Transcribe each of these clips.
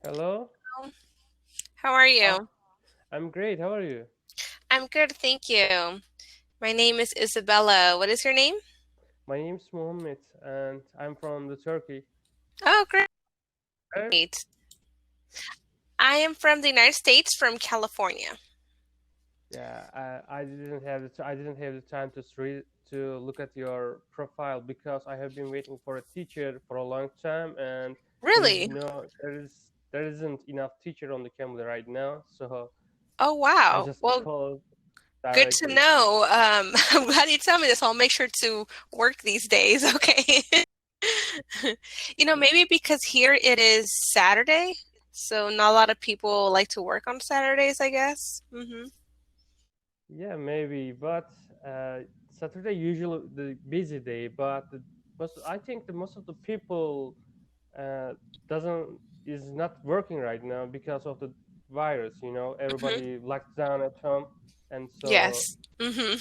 Hello. How are Uh, you? I'm great. How are you? I'm good, thank you. My name is Isabella. What is your name? My name's Mohammed, and I'm from the Turkey. Oh, Where? great. I am from the United States, from California. Yeah, I didn't have the time to look at your profile because I have been waiting for a teacher for a long time, and Really? there isn't enough teacher on the Cambly right now, so Oh, I wow. just Well, called good to directly. know. I'm glad you tell me this. I'll make sure to work these days, okay? Maybe because here it is Saturday, so not a lot of people like to work on Saturdays, I guess. Yeah, maybe, but uh, Saturday usually the busy day, but I think the most of the people uh, doesn't is not working right now because of the virus. Hmm. Everybody locked down at home, and so, Yes. Hmm.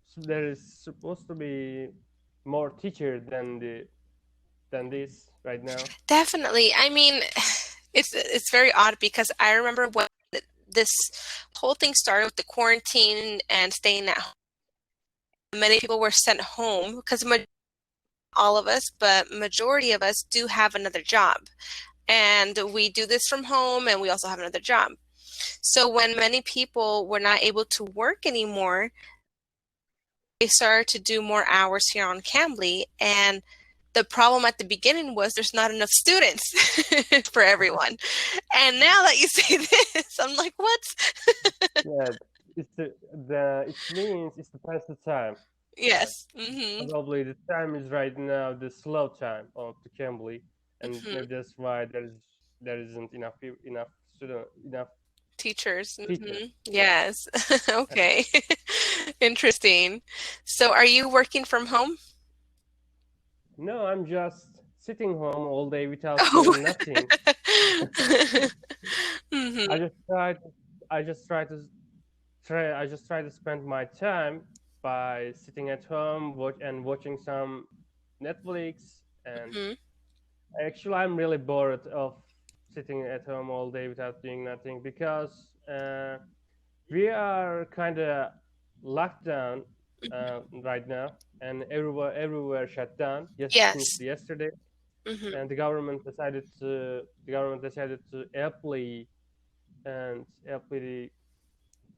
so there is supposed to be more teacher than this right now. Definitely. I mean, it's very odd because I remember when this whole thing started with the quarantine and staying at home. Many people were sent home because all of us, but majority of us do have another job. And we do this from home and we also have another job. So when many people were not able to work anymore, they started to do more hours here on Cambly, and the problem at the beginning was there's not enough students for everyone. And now that you say this, I'm like, what? Yeah, it means it's the past the time. Uh, Yes. Hmm. Probably the time is right now the slow time of the Cambly, and Hmm. maybe that's why there isn't enough Teachers. teachers. Yeah. Yes. Okay. Interesting. So are you working from home? No, I'm just sitting home all day without Oh. doing nothing. Hmm. I just try to, I just try to spend my time by sitting at home watching some Netflix. And Hmm. actually, I'm really bored of sitting at home all day without doing nothing because we are kind of locked down right now, and everywhere shut down. Yes, since Yes. yesterday, Hmm. and the government decided to apply the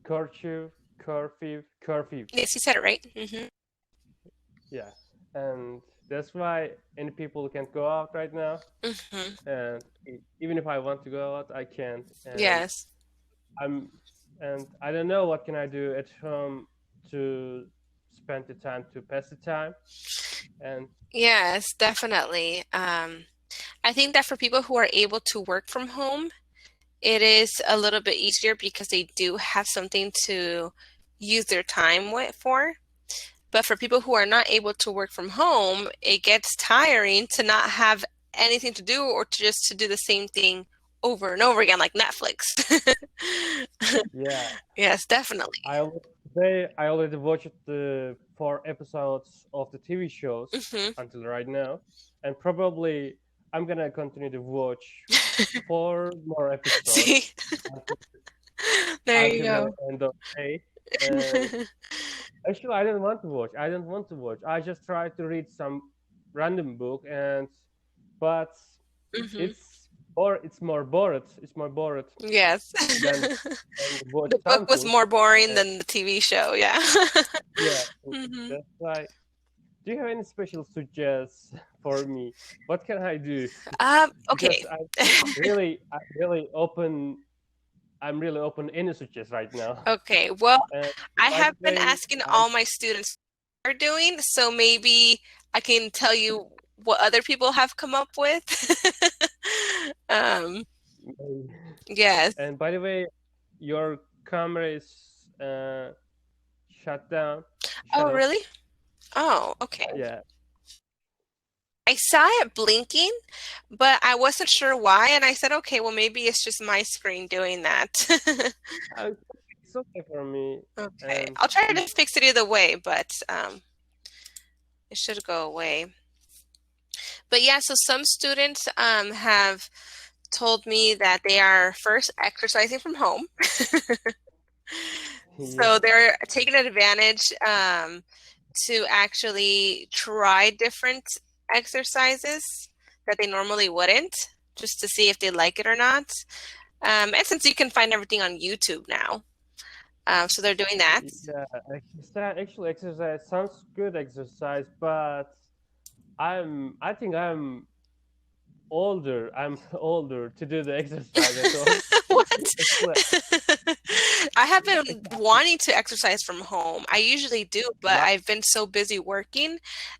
curfew curfew. Yes, you said it right. Hmm. Yeah, and that's why any people can't go out right now. Hmm. And even if I want to go out, I can't. Yes. I'm and I don't know what can I do at home to spend the time to pass the time. And Yes, definitely. I think that for people who are able to work from home, it is a little bit easier because they do have something to use their time for. But for people who are not able to work from home, it gets tiring to not have anything to do or to do the same thing over and over again, like Netflix. yeah, Yes, definitely. I already watched the 4 episodes of the TV shows Hmm. until right now, and probably I'm gonna continue to watch 4 more episodes See, until, there you until the go. end of the day. And actually, I didn't want to watch. I didn't want to watch. I just tried to read some random book, but Hmm. it's more bored Yes. than watch The book was something. more boring Uh, than the TV show, yeah. yeah, Hmm. that's why. Do you have any special suggestions for me? What can I do? Okay. Because I really open. I'm really open any suggestions right now. Okay. Well, And I by the have been way, asking all my students what they're doing, so maybe I can tell you what other people have come up with. Um, yes. and by the way, your camera is shut down, shut Oh, off. really? Oh, okay. Yeah, I saw it blinking, but I wasn't sure why, and I said, okay, well, maybe it's just my screen doing that. uh, it's okay for me. Okay. And I'll try if to fix it either way, but it should go away. But yeah, so some students have told me that they are first exercising from home. Yeah. So they're taking advantage to actually try different exercises that they normally wouldn't, just to see if they like it or not. And since you can find everything on YouTube now, so they're doing that. Yeah, actually exercise sounds good exercise, but I think I'm older. I'm older to do the exercise at home. What? Actually, I have been wanting to exercise from home. I usually do, but not I've been so busy working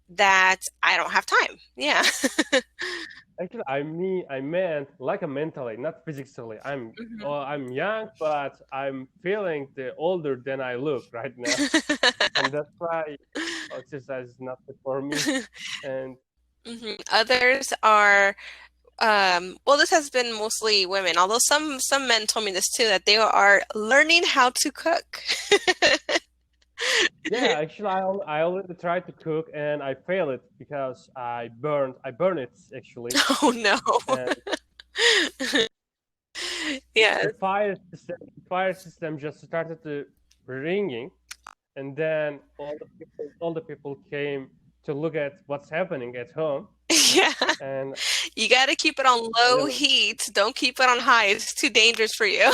that I don't have time. Yeah. actually I meant like a mentally, not physically. Mhm. I'm young, but I'm feeling the older than I look right now, and that's why exercise is not good for me. And Others are well, this has been mostly women, although some men told me this too, that they are learning how to cook. yeah, actually, I already tried to cook and I failed it because I burned it actually, Oh no. and Yeah. the fire system just started to ringing, and then all the people came to look at what's happening at home, Yeah. and You got to keep it on low really, heat. Don't keep it on high. It's too dangerous for you.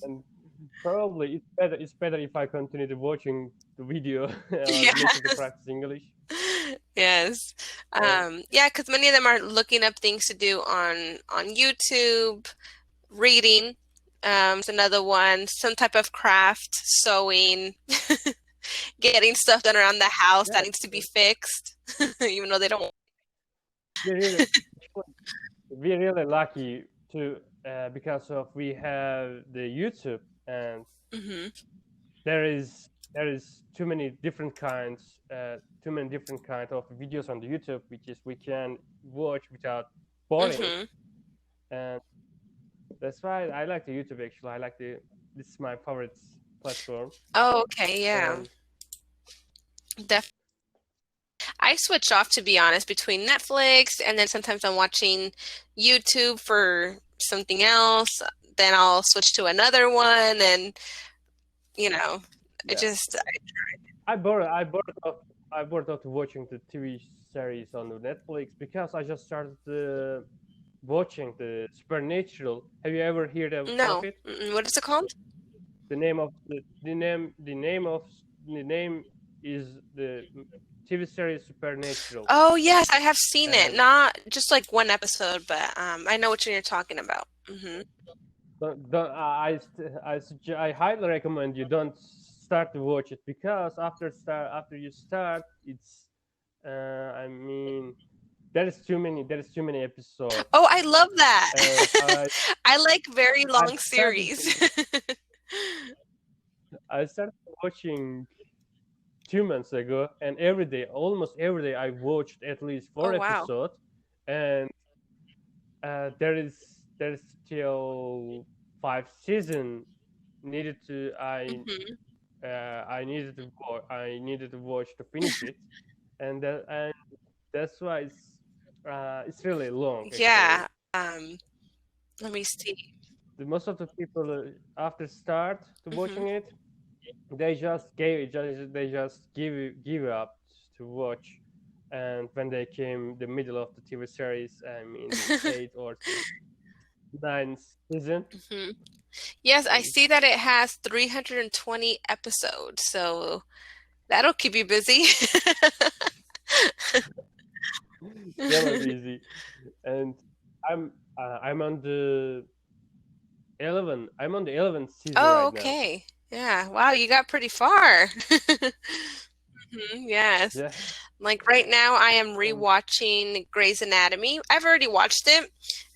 and probably it's better if I continue to watching the video or Yeah. listen to practice English. Yes. And Yeah, because many of them are looking up things to do on YouTube, reading. It's another one, some type of craft, sewing, getting stuff done around the house yeah, that needs to be fixed, even though they don't. we're really we're really lucky to because of we have the YouTube, and Hmm. there is too many different kind of videos on the YouTube, which is we can watch without boring, Hmm. and that's why I like the YouTube. Actually, this is my favorite platform, Oh, okay, yeah. and Def I switch off, to be honest, between Netflix and then sometimes I'm watching YouTube for something else. Then I'll switch to another one, and you know, it yeah, just. I bored I bored of I bored of watching the TV series on the Netflix because I just started watching the Supernatural. Have you ever heard of No. it? What is it called? The name of the name is the TV series Supernatural, Oh, yes, I have seen it. and Not just like one episode, but I know what you're talking about. don't, I highly recommend you don't start to watch it because after you start it's I mean there is too many episodes, Oh, I love that. and I like very I long started series. I started watching 2 months ago, and almost every day, I watched at least Oh, four wow. episodes, and there is still 5 season needed to Hmm. I needed to watch to finish it, and that's why it's really long actually. Yeah. Let me see. Most of the people after start to Hmm. watching it, they just give up to watch, and when they came the middle of the TV series, I mean the eighth or ninth season, Hmm. Yes, I and see that it has 320 episodes, so that'll keep you busy. really busy. And I'm on the 11th season Oh, right now. okay. Yeah. Wow, you got pretty far. Yes. Yeah, Like right now, I am and rewatching Grey's Anatomy. I've already watched it,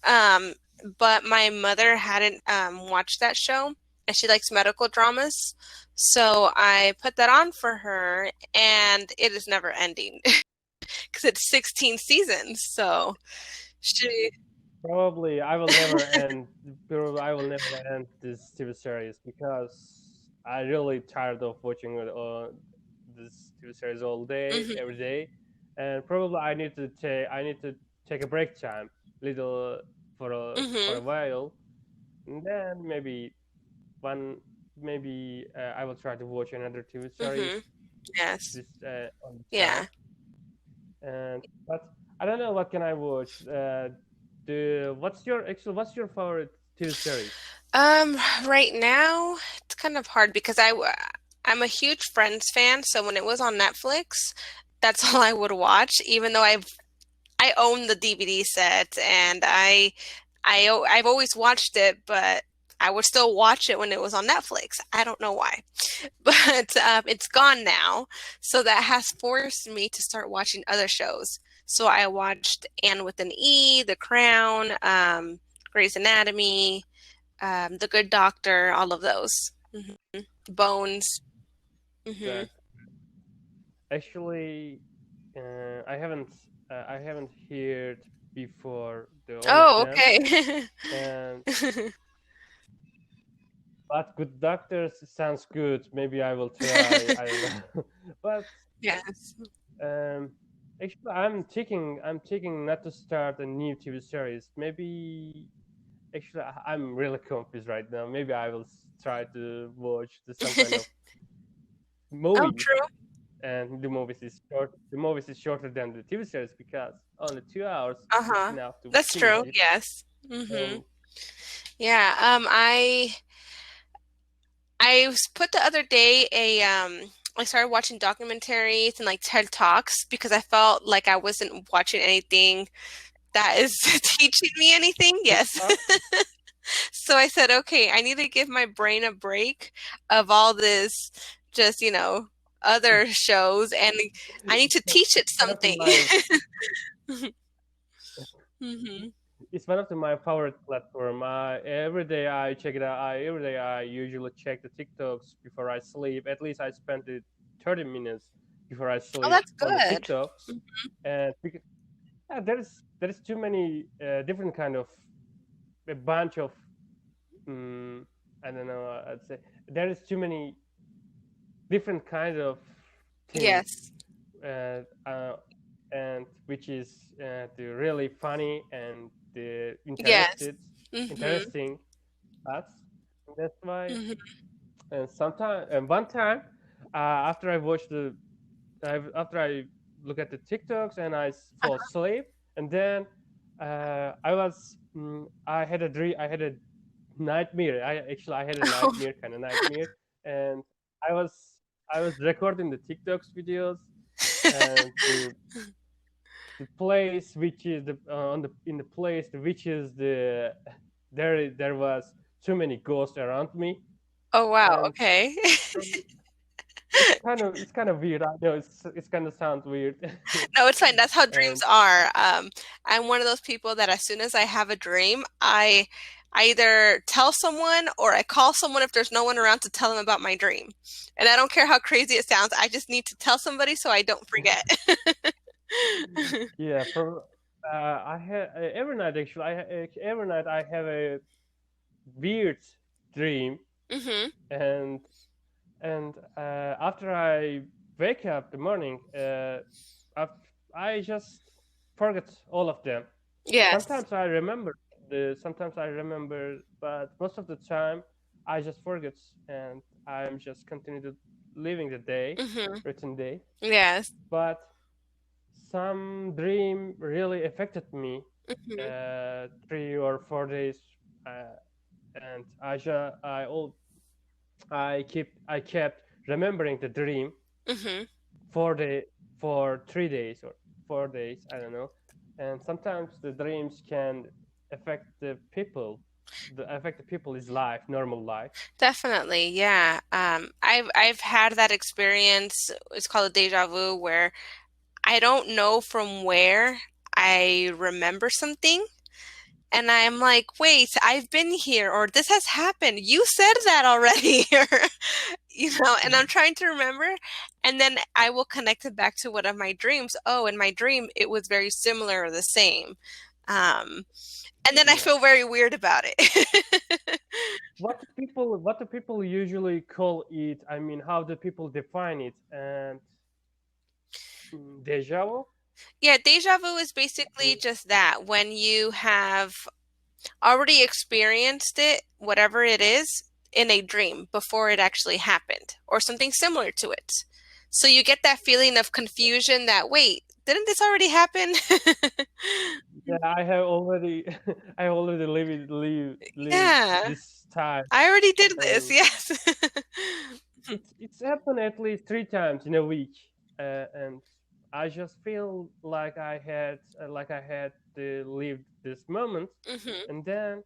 um, but my mother hadn't watched that show, and she likes medical dramas. So I put that on for her, and it is never ending because it's 16 seasons. So she. probably I will never end. Probably I will never end this TV series because I really tired of watching this TV series all day, Mhm. every day, and probably I need to take a break time, little for a Mhm. while, and then maybe I will try to watch another TV series Mhm. Yes. this on the side. Yeah. And but I don't know what can I watch. What's your favorite TV series? Um, right now it's kind of hard because I'm a huge Friends fan, so when it was on Netflix, that's all I would watch, even though I own the DVD set and I've always watched it, but I would still watch it when it was on Netflix. I don't know why. But it's gone now. So that has forced me to start watching other shows. So I watched Anne with an E, The Crown, Grey's Anatomy, The Good Doctor, all of those. Bones. Hmm. That actually I haven't heard before all of Oh, them, okay. and but Good Doctors sounds good. Maybe I will try. I don't know, but Yes. um, actually I'm thinking not to start a new TV series. Maybe actually I'm really confused right now. Maybe I will try to watch some kind of Oh, movie, true. and the movies is shorter than the TV series because only 2 hours is Uh-huh. enough to That's finish true. it. Yes. Hmm. And Yeah. I put the other day I started watching documentaries and like TED Talks because I felt like I wasn't watching anything that is teaching me anything. Yes. TikTok, So I said, okay, I need to give my brain a break of all this just, other shows and I need to teach it it's one of something. my Hmm. it's one of my favorite platform. Every day I check it out. Every day I usually check the TikToks before I sleep. At least I spend it 30 minutes before I Oh, sleep that's on the good. TikToks. And there's too many different kind of a bunch of um, I don't know. I'd say there is too many different kind of things, Yes. uh, uh, and which is the really funny and the Yes. Hmm. interesting parts. That's why. Hmm. And one time, after I watched after I look at the TikToks and fall asleep, and then I had a dream. I had a nightmare. I had a nightmare, kind of nightmare, and I was I was recording the TikToks videos, and the place which is the on the in the place which is the there was too many ghosts around me, Oh, wow. and Okay. it's kind of weird. I know it's kind of sounds weird, No, it's fine. That's how dreams and are. I'm one of those people that as soon as I have a dream, I either tell someone or I call someone if there's no one around to tell them about my dream. And I don't care how crazy it sounds. I just need to tell somebody so I don't forget. yeah, I have every night actually. Every night I have a weird dream, Hmm. and after I wake up the morning, I just forget all of them. Yes. Sometimes I remember sometimes I remember, but most of the time I just forget, and I'm just continue to living the day, Hmm. written day. Yes. But some dream really affected me, Hmm. 3 or 4 days, uh, and I kept remembering the dream Hmm. for the for 3 days or 4 days, I don't know. And sometimes the dreams can affect the people. Affect the people's life, normal life. Definitely, yeah. I've had that experience. It's called a deja vu, where I don't know from where I remember something, and I'm like, wait, I've been here, or this has happened. You said that already, or and I'm trying to remember, and then I will connect it back to one of my dreams. Oh, in my dream, it was very similar or the same. Um, and then I Yeah. feel very weird about it. What do people usually call it? I mean, how do people define it? And deja vu? Yeah, deja vu is basically just that. When you have already experienced it, whatever it is, in a dream before it actually happened, or something similar to it. So you get that feeling of confusion that, wait, didn't this already happen? Yeah, I have already, I already lived Yeah, this time, I already did this. and Yes. it's happened at least 3 times in a week, and I just feel like I had to live this moment, Hmm. and then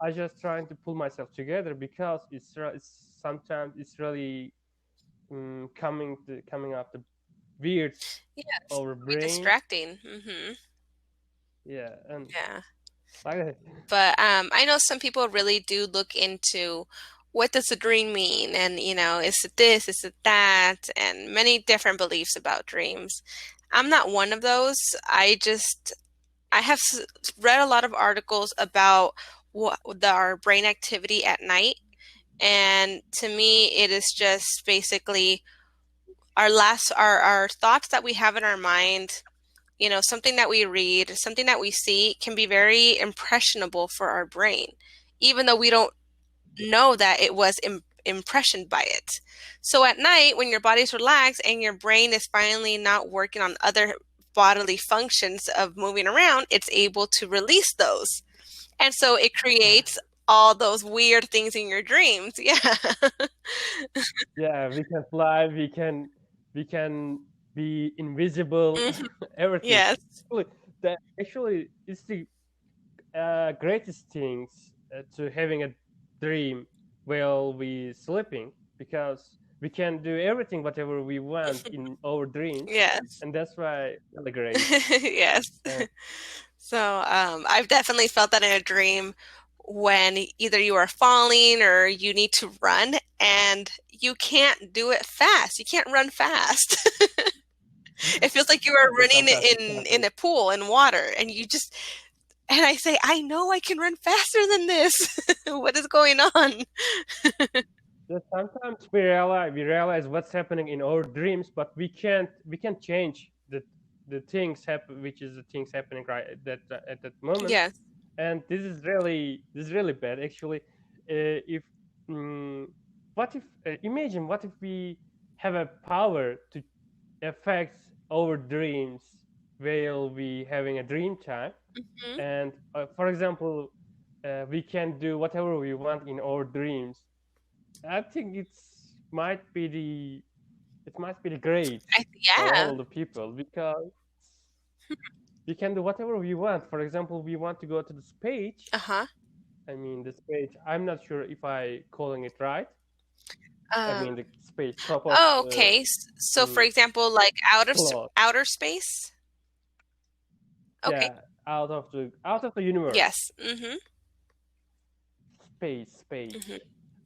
I just trying to pull myself together because it's sometimes it's really coming up the weird Yes, our be brain. distracting. Hmm. Yeah, and Yeah. like But I know some people really do look into what does a dream mean, and is it this, is it that, and many different beliefs about dreams. I'm not one of those. I have read a lot of articles about our brain activity at night, and to me, it is just basically our thoughts that we have in our mind. Something that we read, something that we see can be very impressionable for our brain, even though we don't know that it was impressioned by it. So at night, when your body's relaxed and your brain is finally not working on other bodily functions of moving around, it's able to release those. And so it creates all those weird things in your dreams. Yeah. yeah, we can fly, we can be invisible, Mhm. everything. Yes. Actually it's the greatest things to having a dream while we sleeping, because we can do everything whatever we want in our dreams, Yes. and that's why really great. Yes. And So I've definitely felt that in a dream when either you are falling or you need to run and you can't do it fast. You can't run fast. It feels like you are yeah, running sometimes it in happens. a pool in water, and I say, I know I can run faster than this. What is going on? Yeah, sometimes we realize what's happening in our dreams, but we can't change the things happen, which is the things happening right at that moment. Yes. And this is really bad actually. If mm, what if imagine what if we have a power to affect our dreams while we having a dream time, Hmm. and for example, we can do whatever we want in our dreams. I think it might be the great for Yeah. all the people, because we can do whatever we want. For example, we want to go to the space. Uh-huh. I mean, the space. I'm not sure if I calling it right. I Um, mean, the space top of oh, the okay. So for example, like cloud. outer space. Okay. Yeah, out of the universe. Yes. Mm-hmm. Space. Hmm.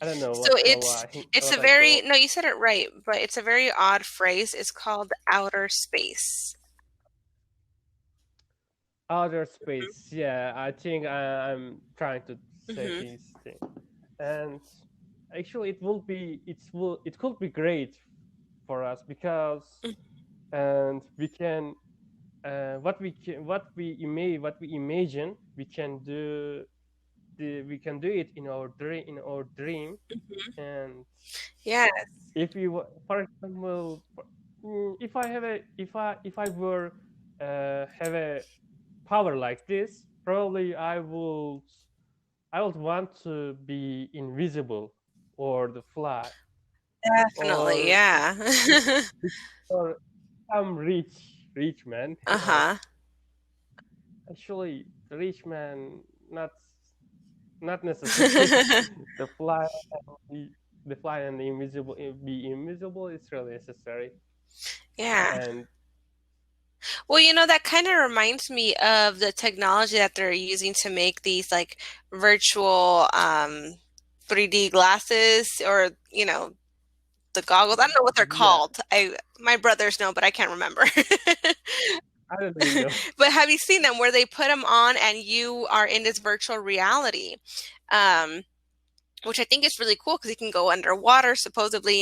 I don't know So what it's I it's a what I very call no, you said it right, but it's a very odd phrase. It's called outer space. outer space. Yeah, I think I'm trying to say Hmm. this thing. And actually it could be great for us, because and we can what we imagine we can do it in our dream. And Yeah. if you for example, if I were have a power like this, probably I would want to be invisible, or the fly, Definitely. or Yeah. or some rich man. Uh-huh. Actually, the rich man, not not necessary. the fly the, the fly and the invisible be invisible is really necessary. Yeah. And Well, that kind of reminds me of the technology that they're using to make these like virtual 3D glasses, or the goggles. I don't know what they're yeah, called. My brothers know, but I can't remember. I don't even know. But have you seen them where they put them on and you are in this virtual reality? Um, which I think is really cool because you can go underwater. Supposedly,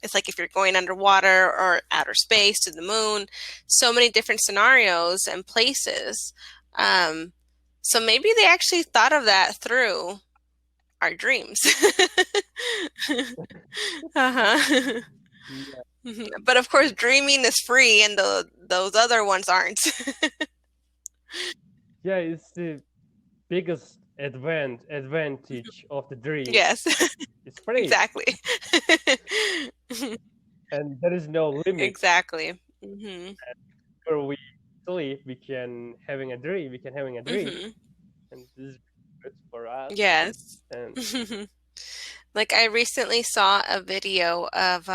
It's like if you're going underwater or outer space to the moon, so many different scenarios and places. Um, so maybe they actually thought of that through our dreams. Uh-huh. Yeah, But of course, dreaming is free, and those other ones aren't. yeah, it's the biggest advantage of the dream. Yes, It's free, exactly. and there is no limit. Exactly. Hmm. Where we sleep, we can having a dream. We can having a dream, Hmm. and this is good for us. Yes. And Like I recently saw a video of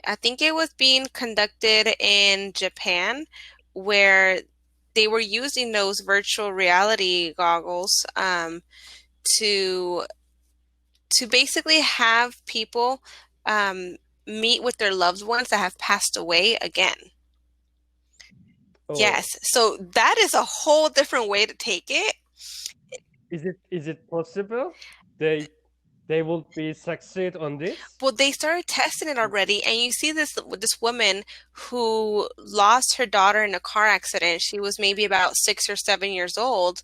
I think it was being conducted in Japan where they were using those virtual reality goggles to basically have people um, meet with their loved ones that have passed away again. oh, Yes, so that is a whole different way to take it. is it possible? They they will be succeed on this? Well, they started testing it already, and you see this woman who lost her daughter in a car accident. She was maybe about 6 or 7 years old,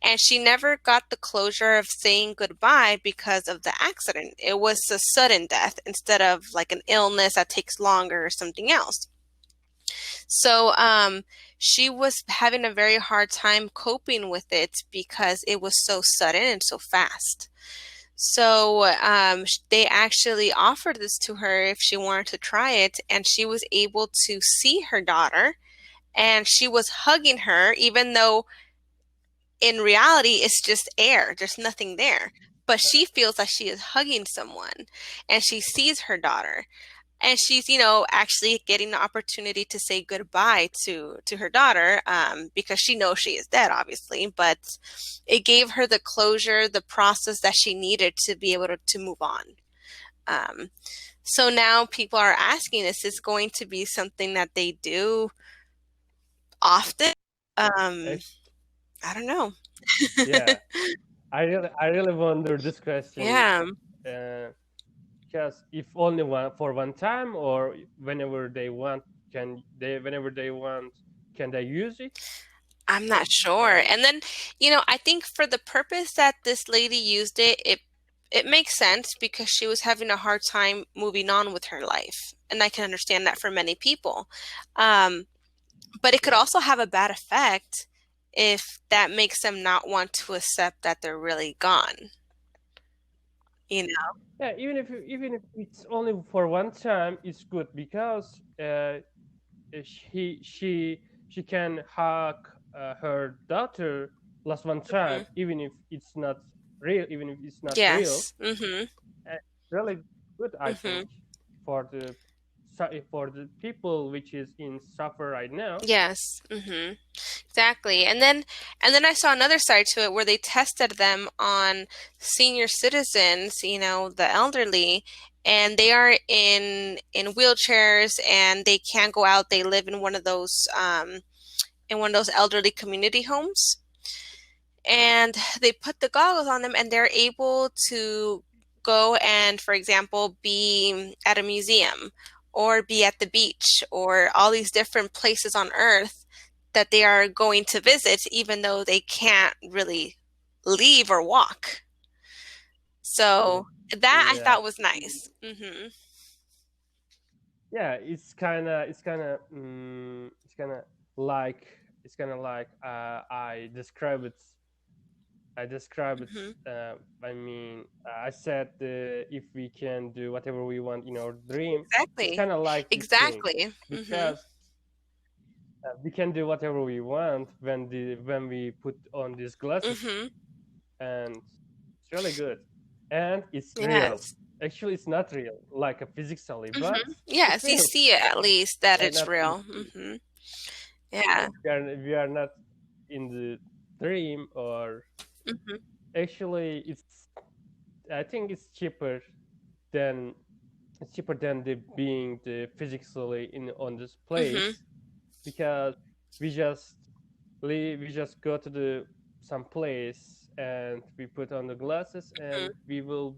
and she never got the closure of saying goodbye because of the accident. It was a sudden death instead of like an illness that takes longer or something else. So, she was having a very hard time coping with it because it was so sudden and so fast. So they actually offered this to her if she wanted to try it, and she was able to see her daughter, and she was hugging her, even though in reality it's just air, there's nothing there. But she feels like she is hugging someone, and she sees her daughter, and she's actually getting the opportunity to say goodbye to her daughter because she knows she is dead, obviously, but it gave her the closure, the process that she needed to be able to move on. um, so now people are asking, is this going to be something that they do often? um, Act- I don't know. Yeah, I really wonder this question. Yeah, Uh, because if only one time or whenever they want, whenever they want, can they use it? I'm not sure. And And then, I think for the purpose that this lady used it, it makes sense because she was having a hard time moving on with her life. And I can understand that for many people. Um, but it could yeah, also have a bad effect if that makes them not want to accept that they're really gone, you know? yeah. Even if it's only for one time, it's good because she can hug her daughter last one time, Mhm. even if it's not real, even if it's not real. Yes. Mm-hmm. Really good, I think, Mm-hmm. for the people which is in suffer right now. Yes. Mm-hmm. Exactly. And then I saw another side to it where they tested them on senior citizens, the elderly, and they are in wheelchairs and they can't go out. They live in one of those elderly community homes. And they put the goggles on them and they're able to go and, for example, be at a museum or be at the beach or all these different places on earth that they are going to visit, even though they can't really leave or walk. So that I Yeah, thought was nice. Hmm. yeah. It's kind of like I describe it. Hmm. I mean, I said if we can do whatever we want in our dream, it's Exactly. kind of like this thing, Exactly. Hmm. because we can do whatever we want when we put on these glasses, Hmm. and it's really good, and it's real. Yes. Actually, it's not real like a physically, but Hmm. it's Yes, you real. see it at least that We are it's not in real. Hmm. Yeah. we are not in the dream, or Hmm. actually, I think than it's cheaper than the being the physically in on this Hmm. place, because we just we just go to the some place and we put on the glasses, and we will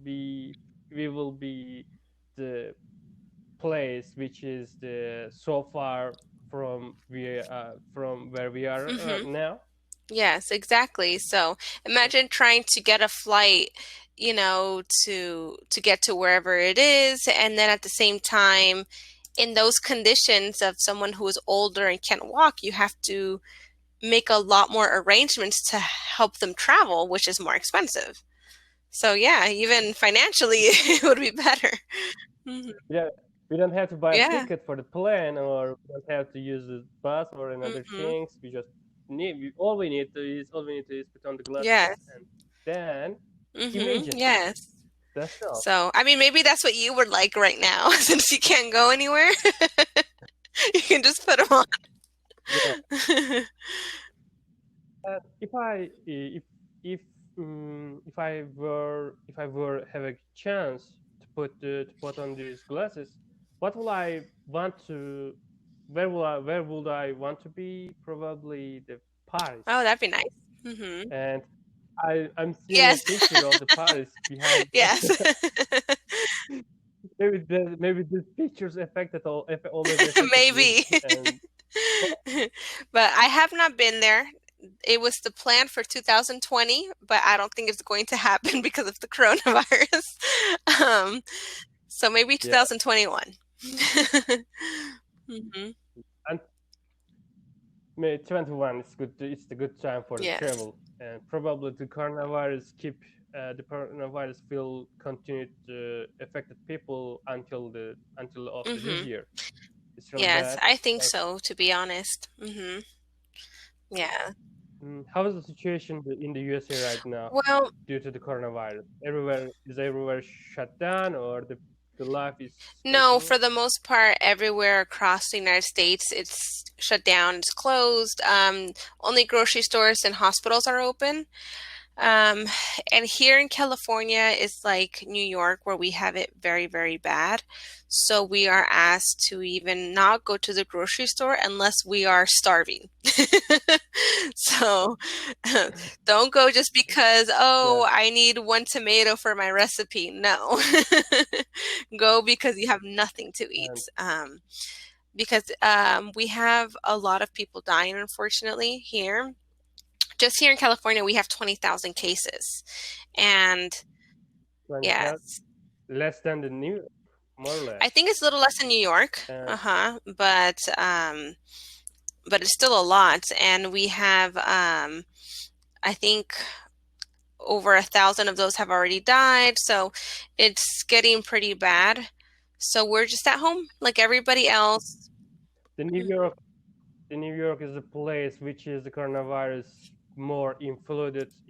be the place which is so far from where we are now. Yes, exactly. So imagine trying to get a flight, to get to wherever it is, and then at the same time, in those conditions of someone who is older and can't walk, you have to make a lot more arrangements to help them travel, which is more expensive. So yeah, even financially, it would be better. Hmm. Yeah, we don't have to buy a Yeah. ticket for the plane, or we don't have to use the bus or another Hmm. things. We just all we need to is put on the glasses, Yes. and then imagine. Yes. That's all. So, I mean, maybe that's what you would like right now, since you can't go anywhere. You can just put them on. Yeah. If I were have a chance to put on these glasses, what will I want to? Where would I want to be? Probably the Paris. Oh, that'd be nice. Hmm. And I'm seeing a Yes. picture of the Paris behind. Yes. Maybe the pictures already affected me, Maybe. and But I have not been there. It was the plan for 2020, but I don't think it's going to happen because of the coronavirus. Um, so maybe yeah, 2021. Hmm. and May 21 is good. It's the good time for the Yes. travel, and probably the coronavirus will continue to affect people until of this Hmm. year. It's really Yes, bad. I think And, so, to be honest. Yeah. how is the situation in the USA right now Well, due to the coronavirus? Everywhere shut down, or the life is no, continue? for the most part, everywhere across the United States, it's shut down, it's closed. Only grocery stores and hospitals are open. Um, and here in California is like New York, where we have it very, very bad. So we are asked to even not go to the grocery store unless we are starving. So don't go just because, Yeah, oh, I need one tomato for my recipe. No. Go because you have nothing to eat. and Because we have a lot of people dying, unfortunately, here. Just here in California, we have 20,000 cases. And 20,000 yes, less than the New York, more or I less. think it's a little less than New York. And Uh-huh. But it's still a lot. And we have, I think over 1,000 of those have already died. So it's getting pretty bad. So we're just at home like everybody else. the New York the New York is a place which is the coronavirus more influenced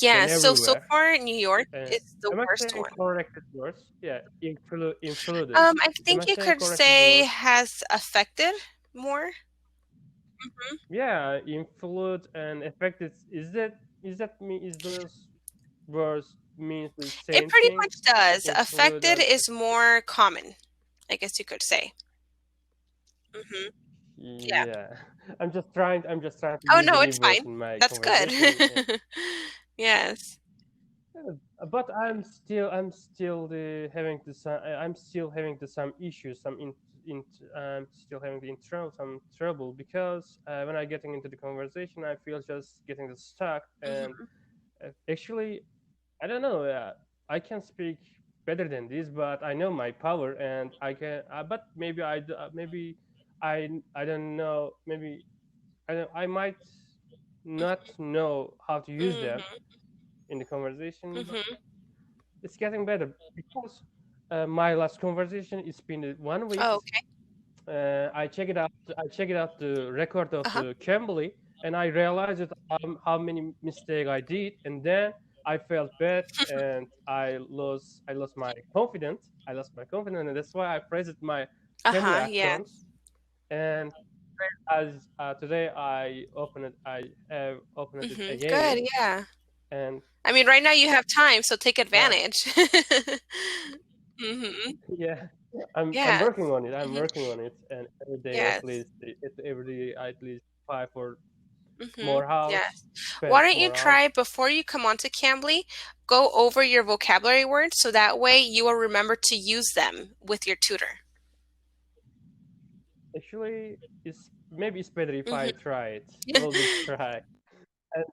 Yeah, than so everywhere. far New York Uh, is the am I worst saying one. correct words? Yeah, influenced. I Am think I you saying could correct the say word? has affected more. Mhm. Yeah, influenced and affected. Is those words means the It same pretty thing? much does. Influence Affected and is more common, I guess you could say. Hmm. Yeah. yeah. I'm just trying to Oh use the no, new it's words fine. in my That's good. conversation. Yes. But I'm still having some issues, in I'm still having some trouble, because when I getting into the conversation, I feel just getting stuck. And Hmm. actually, I don't know. I can speak better than this, but I know my power, and I can. But maybe I don't know. Maybe I might not know how to use them Hmm. in the conversation. Hmm. It's getting better, because my last conversation, it's been 1 week. Oh, okay. I checked out the record of Uh-huh. the Cambly, and I realized that how many mistakes I did, and then I felt bad, and I lost my confidence. And that's why I pressed my Cambly Uh-huh. Yeah. account. And as today I have opened it again, Good. Yeah. and I mean, right now you have time, so take uh, advantage. Hmm. yeah, I'm Yes. working on it. I'm Hmm. working on it, and every day at Yes. least, every day at least apply for Hmm. more house, Yes. spend Why don't you more house. try before you come onto Cambly? go over your vocabulary words so that way you will remember to use them with your tutor. Actually, maybe it's better if I Mhm. try it. We'll just try. And